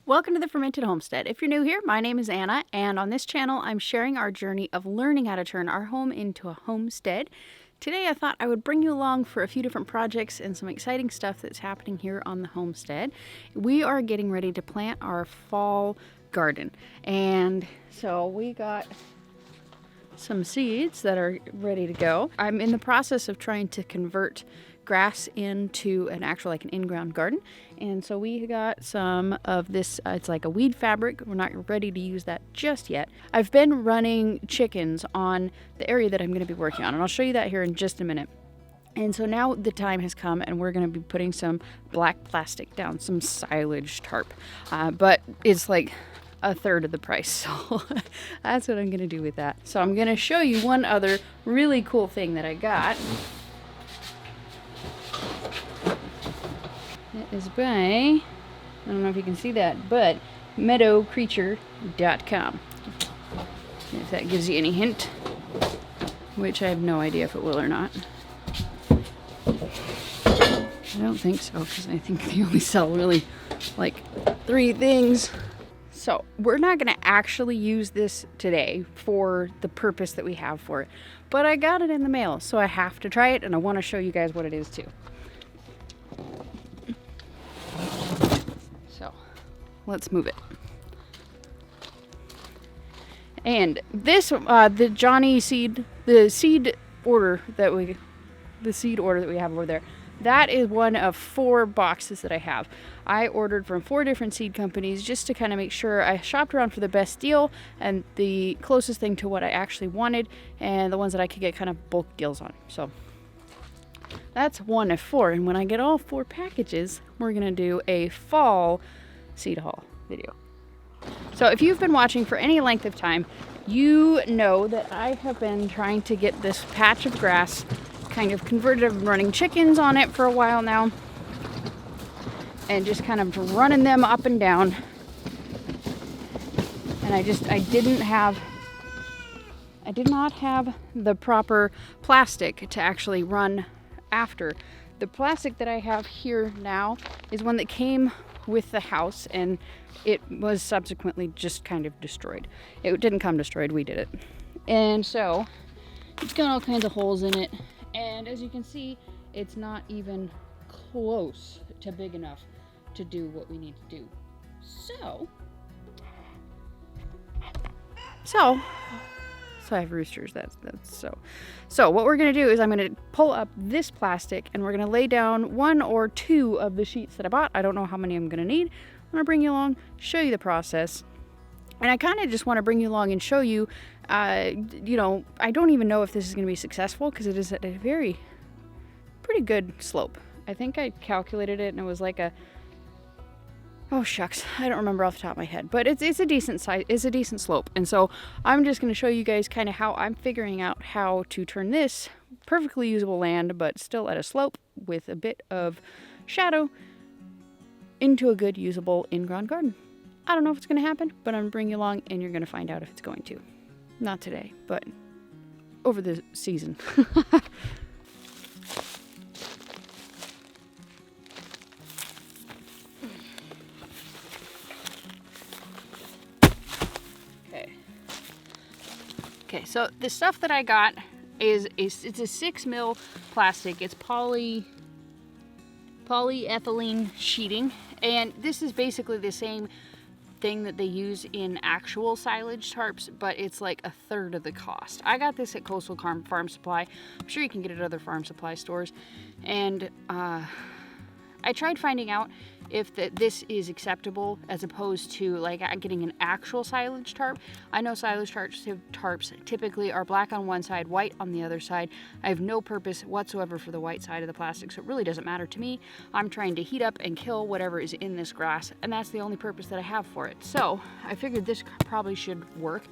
Welcome to the Fermented Homestead. If you're new here, my name is Anna, and on this channel I'm sharing our journey of learning how to turn our home into a homestead. Today I thought I would bring you along for a few different projects and some exciting stuff that's happening here on the homestead. We are getting ready to plant our fall garden, and so we got some seeds that are ready to go. I'm in the process of trying to convert grass into an in-ground garden, and so we got some of this. It's like a weed fabric. We're not ready to use that just yet. I've been running chickens on the area that I'm going to be working on, and I'll show you that here in just a minute. And so now the time has come, and we're going to be putting some black plastic down, some silage tarp, but it's like a third of the price, so that's what I'm going to do with that. So I'm going to show you one other really cool thing that I got. It is by, I don't know if you can see that, but meadowcreature.com. If that gives you any hint, which I have no idea if it will or not. I don't think so, because I think they only sell really like 3 things. So we're not going to actually use this today for the purpose that we have for it, but I got it in the mail, so I have to try it, and I want to show you guys what it is too. So let's move it. And this, the Johnny seed, the seed order that we have over there, that is one of 4 boxes that I have. I ordered from 4 different seed companies just to kind of make sure. I shopped around for the best deal and the closest thing to what I actually wanted, and the ones that I could get kind of bulk deals on. So that's one of 4, and when I get all 4 packages, we're going to do a fall seed haul video. So if you've been watching for any length of time, you know that I have been trying to get this patch of grass kind of converted. I've been running chickens on it for a while now, and just kind of running them up and down. And I did not have the proper plastic to actually run after. The plastic that I have here now is one that came with the house, and it was subsequently just kind of destroyed. It didn't come destroyed, we did it. And so it's got all kinds of holes in it, and as you can see, it's not even close to big enough to do what we need to do. So I have roosters. That's so what we're gonna do is I'm gonna pull up this plastic, and we're gonna lay down 1 or 2 of the sheets that I bought. I don't know how many I'm gonna need. I'm gonna bring you along, show you the process, and I kind of just want to bring you along and show you. I don't even know if this is gonna be successful, because it is at a pretty good slope. I think I calculated it, and it was like oh shucks, I don't remember off the top of my head, but it's a decent size, it's a decent slope. And so I'm just going to show you guys kind of how I'm figuring out how to turn this perfectly usable land, but still at a slope with a bit of shadow, into a good usable in-ground garden. I don't know if it's going to happen, but I'm going to bring you along, and you're going to find out if it's going to. Not today, but over the season. Okay, so the stuff that I got it's a 6 mil plastic. It's polyethylene sheeting, and this is basically the same thing that they use in actual silage tarps, but it's like a third of the cost. I got this at Coastal Farm Supply. I'm sure you can get it at other farm supply stores, and I tried finding out if this is acceptable as opposed to like getting an actual silage tarp. I know silage tarps typically are black on one side, white on the other side. I have no purpose whatsoever for the white side of the plastic, so it really doesn't matter to me. I'm trying to heat up and kill whatever is in this grass, and that's the only purpose that I have for it. So I figured this probably should work.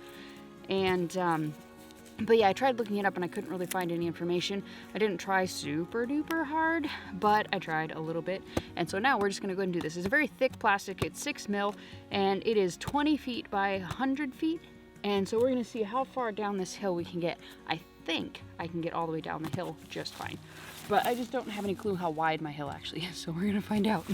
And but yeah, I tried looking it up, and I couldn't really find any information. I didn't try super duper hard, but I tried a little bit. And so now we're just gonna go ahead and do this. It's a very thick plastic. It's 6 mil, and it is 20 feet by 100 feet. And so we're gonna see how far down this hill we can get. I think I can get all the way down the hill just fine. But I just don't have any clue how wide my hill actually is, so we're gonna find out.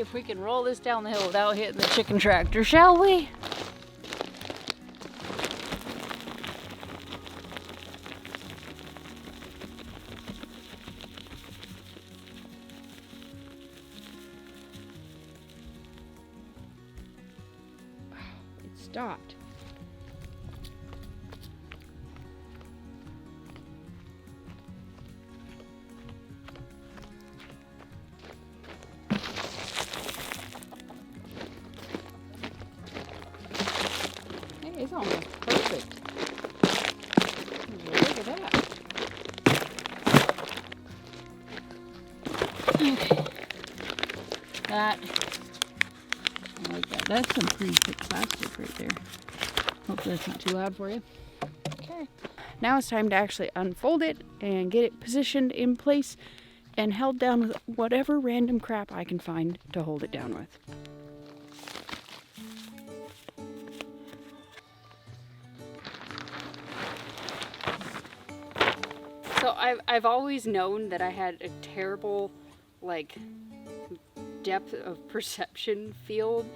if we can roll this down the hill without hitting the chicken tractor, shall we? It stopped. It's almost perfect. Look at that. Okay. That, I like that. That's some pretty thick plastic right there. Hopefully that's not too loud for you. Okay. Now it's time to actually unfold it and get it positioned in place and held down with whatever random crap I can find to hold it down with. So I've always known that I had a terrible, like, depth of perception field.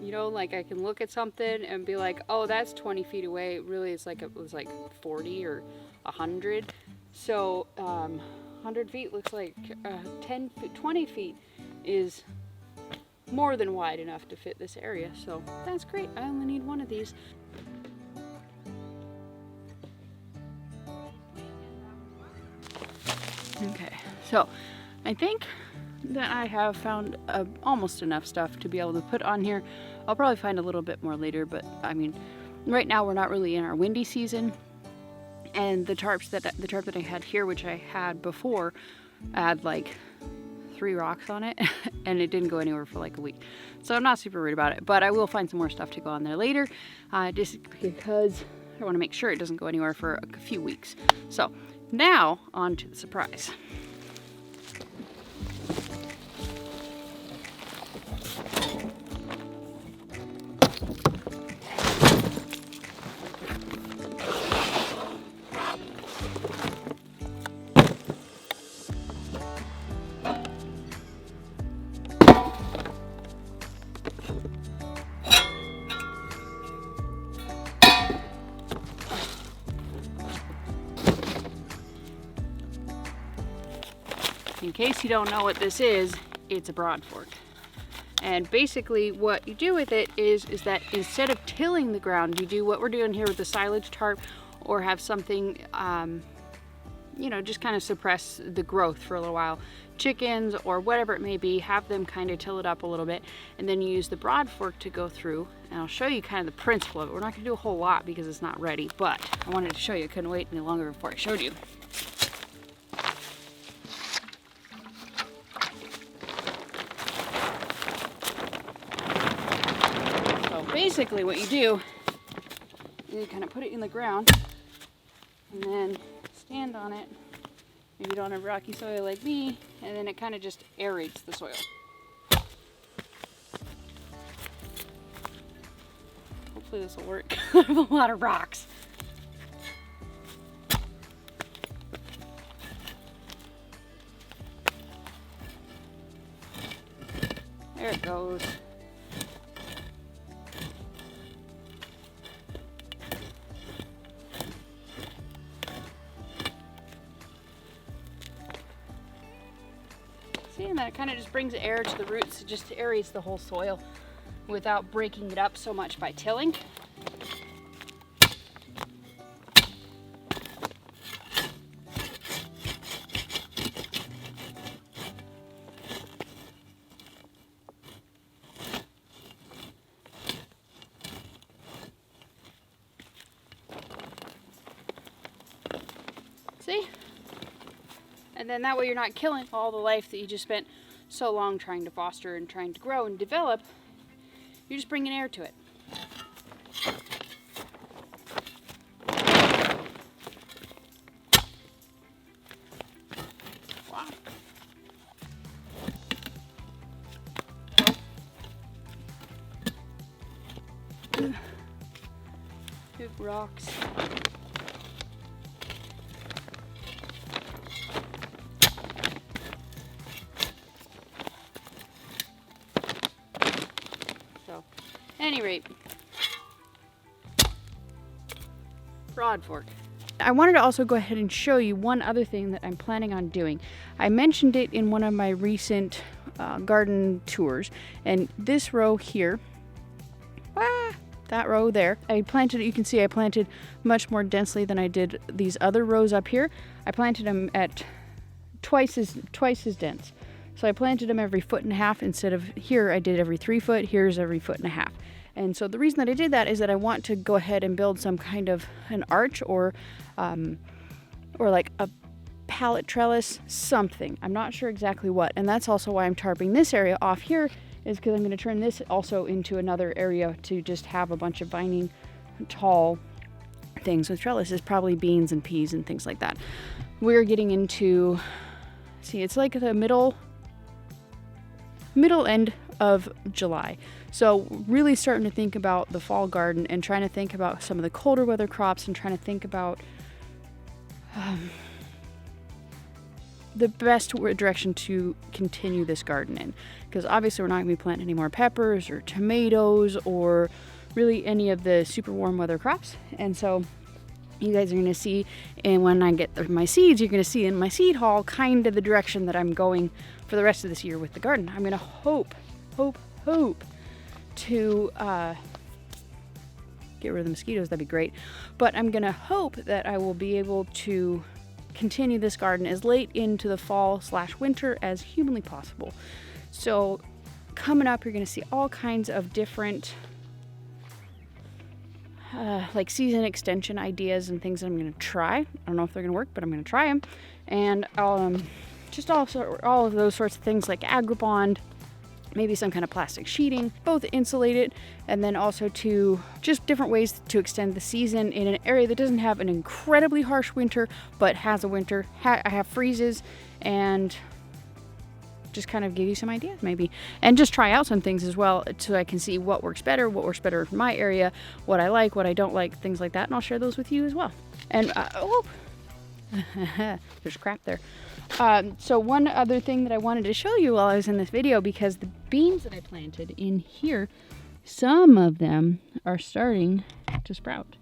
You know, like I can look at something and be like, oh, that's 20 feet away. Really, it's like it was like 40 or 100. So 100 feet looks like 20 feet is more than wide enough to fit this area. So that's great. I only need one of these. Okay, so I think that I have found almost enough stuff to be able to put on here. I'll probably find a little bit more later, but I mean, right now we're not really in our windy season. And the tarp that I had here, which I had before, had like 3 rocks on it, and it didn't go anywhere for like a week. So I'm not super worried about it, but I will find some more stuff to go on there later, just because I want to make sure it doesn't go anywhere for a few weeks. So now on to the surprise. In case you don't know what this is, it's a broad fork. And basically what you do with it is that instead of tilling the ground, you do what we're doing here with the silage tarp, or have something, you know, just kind of suppress the growth for a little while. Chickens or whatever it may be, have them kind of till it up a little bit, and then you use the broad fork to go through. And I'll show you kind of the principle of it. We're not going to do a whole lot because it's not ready, but I wanted to show you. I couldn't wait any longer before I showed you. Basically what you do is you kind of put it in the ground and then stand on it. Maybe you don't have rocky soil like me, and then it kind of just aerates the soil. Hopefully this will work. I have a lot of rocks. There it goes. And then it kind of just brings air to the roots. It just aerates the whole soil without breaking it up so much by tilling. See? And then that way you're not killing all the life that you just spent so long trying to foster and trying to grow and develop. You're just bringing air to it. Wow. Big rocks. any rate, rod fork. I wanted to also go ahead and show you one other thing that I'm planning on doing. I mentioned it in one of my recent garden tours, and this row here, that row there, I planted, you can see I planted much more densely than I did these other rows up here. I planted them at twice as dense. So I planted them every 1.5 feet instead of here I did every 3 foot, here's every 1.5 feet. And so the reason that I did that is that I want to go ahead and build some kind of an arch or like a pallet trellis, something. I'm not sure exactly what. And that's also why I'm tarping this area off here, is because I'm going to turn this also into another area to just have a bunch of vining, tall things with trellises, probably beans and peas and things like that. We're getting into, see, it's like the middle end of July. So really starting to think about the fall garden and trying to think about some of the colder weather crops and trying to think about the best direction to continue this garden in. Because obviously we're not going to be planting any more peppers or tomatoes or really any of the super warm weather crops. And so you guys are going to see, and when I get my seeds, you're going to see in my seed haul kind of the direction that I'm going for the rest of this year with the garden. I'm going to hope to get rid of the mosquitoes. That'd be great. But I'm going to hope that I will be able to continue this garden as late into the fall/winter as humanly possible. So coming up, you're going to see all kinds of different like season extension ideas and things that I'm going to try. I don't know if they're going to work, but I'm going to try them. And just also all of those sorts of things like agribond, maybe some kind of plastic sheeting, both insulated, and then also to just different ways to extend the season in an area that doesn't have an incredibly harsh winter, but has a winter. I have freezes, and just kind of give you some ideas maybe, and just try out some things as well so I can see what works better for my area, what I like, what I don't like, things like that, and I'll share those with you as well. And there's crap there. So one other thing that I wanted to show you while I was in this video, because the beans that I planted in here, some of them are starting to sprout.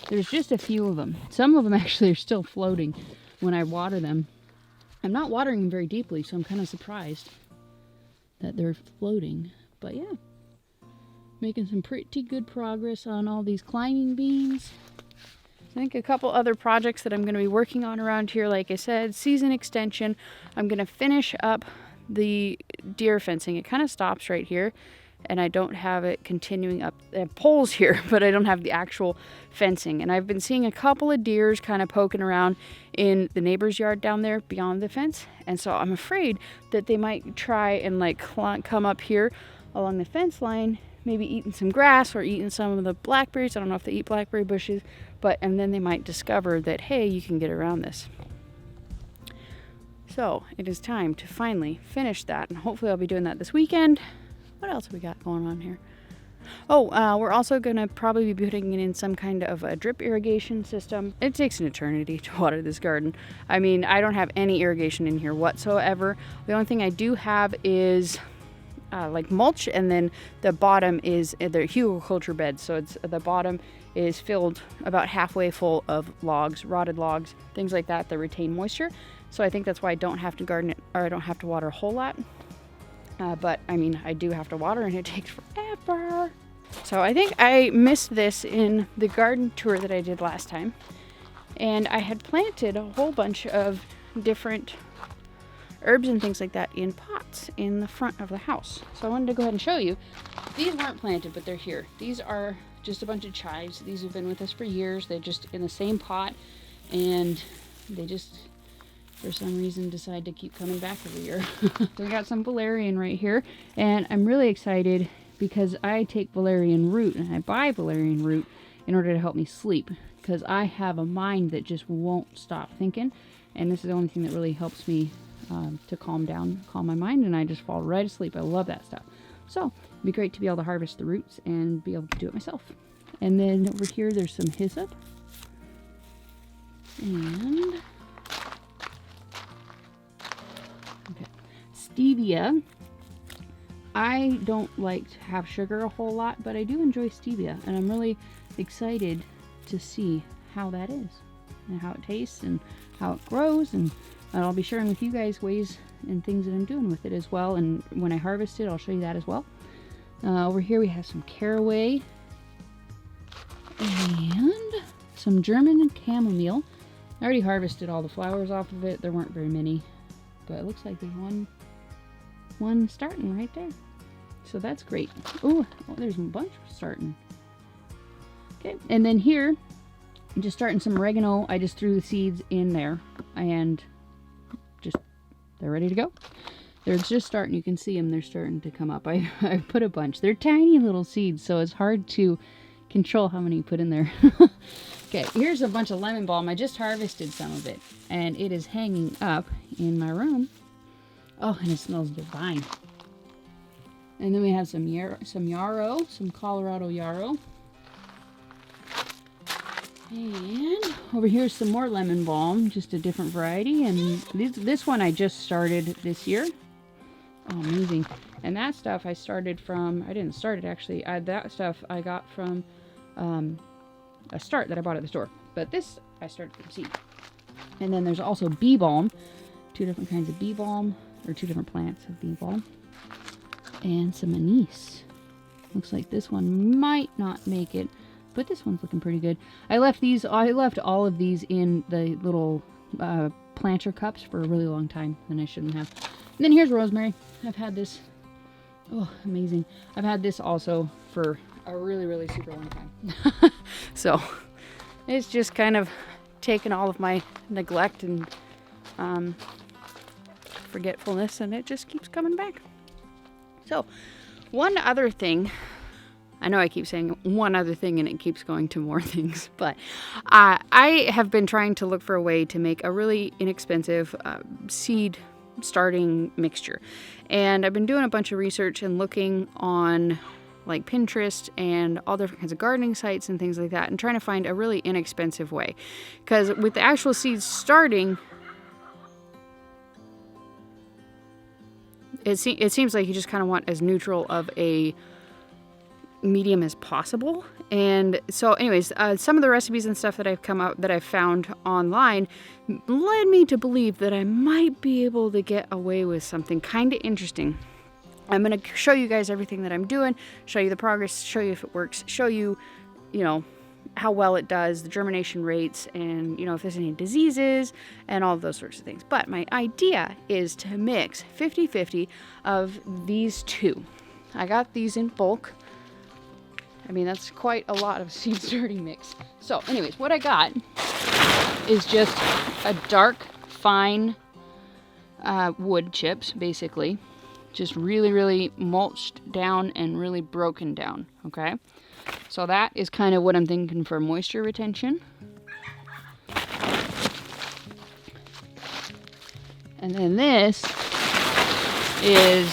There's just a few of them. Some of them actually are still floating when I water them. I'm not watering them very deeply, so I'm kind of surprised that they're floating. But yeah, making some pretty good progress on all these climbing beans. I think a couple other projects that I'm going to be working on around here, like I said, season extension. I'm going to finish up the deer fencing. It kind of stops right here, and I don't have it continuing up. I have poles here, but I don't have the actual fencing. And I've been seeing a couple of deers kind of poking around in the neighbor's yard down there beyond the fence. And so I'm afraid that they might try and like come up here along the fence line, maybe eating some grass or eating some of the blackberries. I don't know if they eat blackberry bushes, and then they might discover that, hey, you can get around this. So it is time to finally finish that, and hopefully I'll be doing that this weekend. What else have we got going on here? We're also going to probably be putting in some kind of a drip irrigation system. It takes an eternity to water this garden. I mean, I don't have any irrigation in here whatsoever. The only thing I do have is like mulch, and then the bottom is the hugelkultur bed. So it's the bottom is filled about halfway full of logs, rotted logs, things like that retain moisture. So I think that's why I don't have to garden it, or I don't have to water a whole lot. But I mean, I do have to water, and it takes forever. So I think I missed this in the garden tour that I did last time. And I had planted a whole bunch of different herbs and things like that in pots in the front of the house. So I wanted to go ahead and show you. These weren't planted, but they're here. These are just a bunch of chives. These have been with us for years. They're just in the same pot, and they just, for some reason, decide to keep coming back every year. So we got some valerian right here, and I'm really excited because I take valerian root, and I buy valerian root in order to help me sleep, because I have a mind that just won't stop thinking, and this is the only thing that really helps me to calm my mind, and I just fall right asleep. I love that stuff. So it'd be great to be able to harvest the roots and be able to do it myself. And then over here there's some hyssop, and okay, stevia, I don't like to have sugar a whole lot, but I do enjoy stevia, and I'm really excited to see how that is and how it tastes and how it grows, and I'll be sharing with you guys ways and things that I'm doing with it as well, and when I harvest it I'll show you that as well. Over here we have some caraway and some German chamomile. I already harvested all the flowers off of it. There weren't very many, but it looks like there's one starting right there. So that's great. Oh, there's a bunch starting. Okay, and then here, I'm just starting some oregano. I just threw the seeds in there, and they're ready to go. They're just starting. You can see them. They're starting to come up. I put a bunch. They're tiny little seeds, so it's hard to control how many you put in there. Okay, here's a bunch of lemon balm. I just harvested some of it, and it is hanging up in my room. Oh, and it smells divine. And then we have some yarrow, some Colorado yarrow. And over here is some more lemon balm, just a different variety. And this one I just started this year. Oh, amazing. And that stuff I started from, I didn't start it actually. That stuff I got from a start that I bought at the store. But this I started from seed. And then there's also bee balm, 2 different kinds of bee balm, or 2 different plants of bee balm. And some anise. Looks like this one might not make it, but this one's looking pretty good. I left all of these in the little planter cups for a really long time, and I shouldn't have. And then here's rosemary. I've had this, oh, amazing. I've had this also for a really, really super long time. So it's just kind of taken all of my neglect and forgetfulness, and it just keeps coming back. So one other thing, I know I keep saying one other thing and it keeps going to more things, but I have been trying to look for a way to make a really inexpensive seed starting mixture. And I've been doing a bunch of research and looking on like Pinterest and all different kinds of gardening sites and things like that, and trying to find a really inexpensive way. Because with the actual seeds starting, it seems like you just kind of want as neutral of a medium as possible. And so anyways, some of the recipes and stuff that I've found online led me to believe that I might be able to get away with something kind of interesting. I'm going to show you guys everything that I'm doing, show you the progress, show you if it works, show you, how well it does, the germination rates, and, if there's any diseases and all of those sorts of things. But my idea is to mix 50-50 of these 2. I got these in bulk. I mean, that's quite a lot of seed starting mix. So anyways, what I got is just a dark, fine wood chips, basically. Just really, really mulched down and really broken down, okay? So that is kind of what I'm thinking for moisture retention. And then this is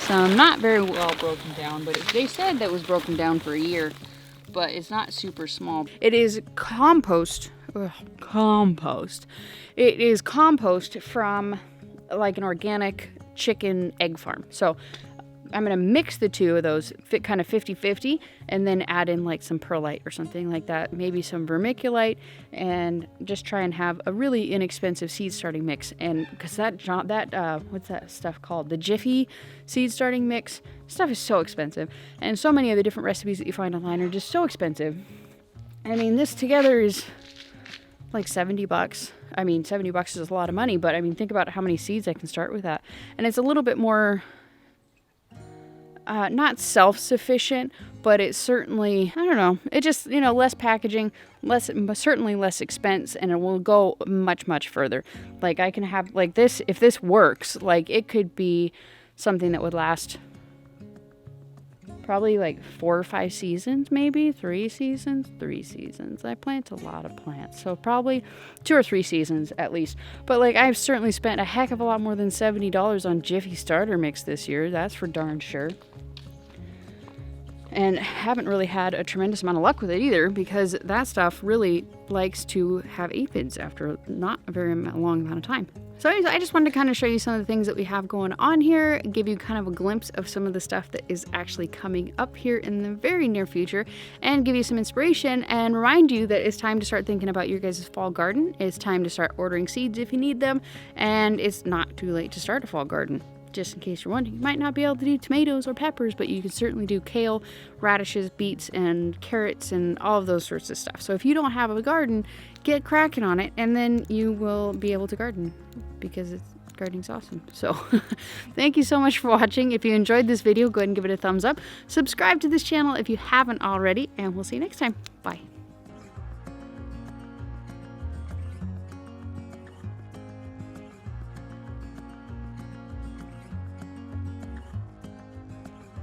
some not very well broken down, but they said that was broken down for a year, but it's not super small. It is compost. It is compost from like an organic chicken egg farm. So I'm going to mix the 2 of those, kind of 50-50, and then add in like some perlite or something like that, maybe some vermiculite, and just try and have a really inexpensive seed starting mix. And because that what's that stuff called? The Jiffy seed starting mix stuff is so expensive, and so many of the different recipes that you find online are just so expensive. I mean, this together is like $70. I mean, $70 is a lot of money, but I mean, think about how many seeds I can start with that. And it's a little bit more not self-sufficient, but it's certainly, I don't know, it just, less packaging, certainly less expense, and it will go much, much further. Like I can have like this, if this works, like it could be something that would last probably like 4 or 5 seasons, maybe 3 seasons. I plant a lot of plants, so probably 2 or 3 seasons at least. But like I've certainly spent a heck of a lot more than $70 on Jiffy starter mix this year. That's for darn sure. And haven't really had a tremendous amount of luck with it either, because that stuff really likes to have aphids after not a very long amount of time. So anyways, I just wanted to kind of show you some of the things that we have going on here, give you kind of a glimpse of some of the stuff that is actually coming up here in the very near future, and give you some inspiration and remind you that it's time to start thinking about your guys' fall garden. It's time to start ordering seeds if you need them, and it's not too late to start a fall garden. Just in case you're wondering, you might not be able to do tomatoes or peppers, but you can certainly do kale, radishes, beets, and carrots, and all of those sorts of stuff. So if you don't have a garden, get cracking on it, and then you will be able to garden, because gardening's awesome. So thank you so much for watching. If you enjoyed this video, go ahead and give it a thumbs up. Subscribe to this channel if you haven't already, and we'll see you next time. Bye.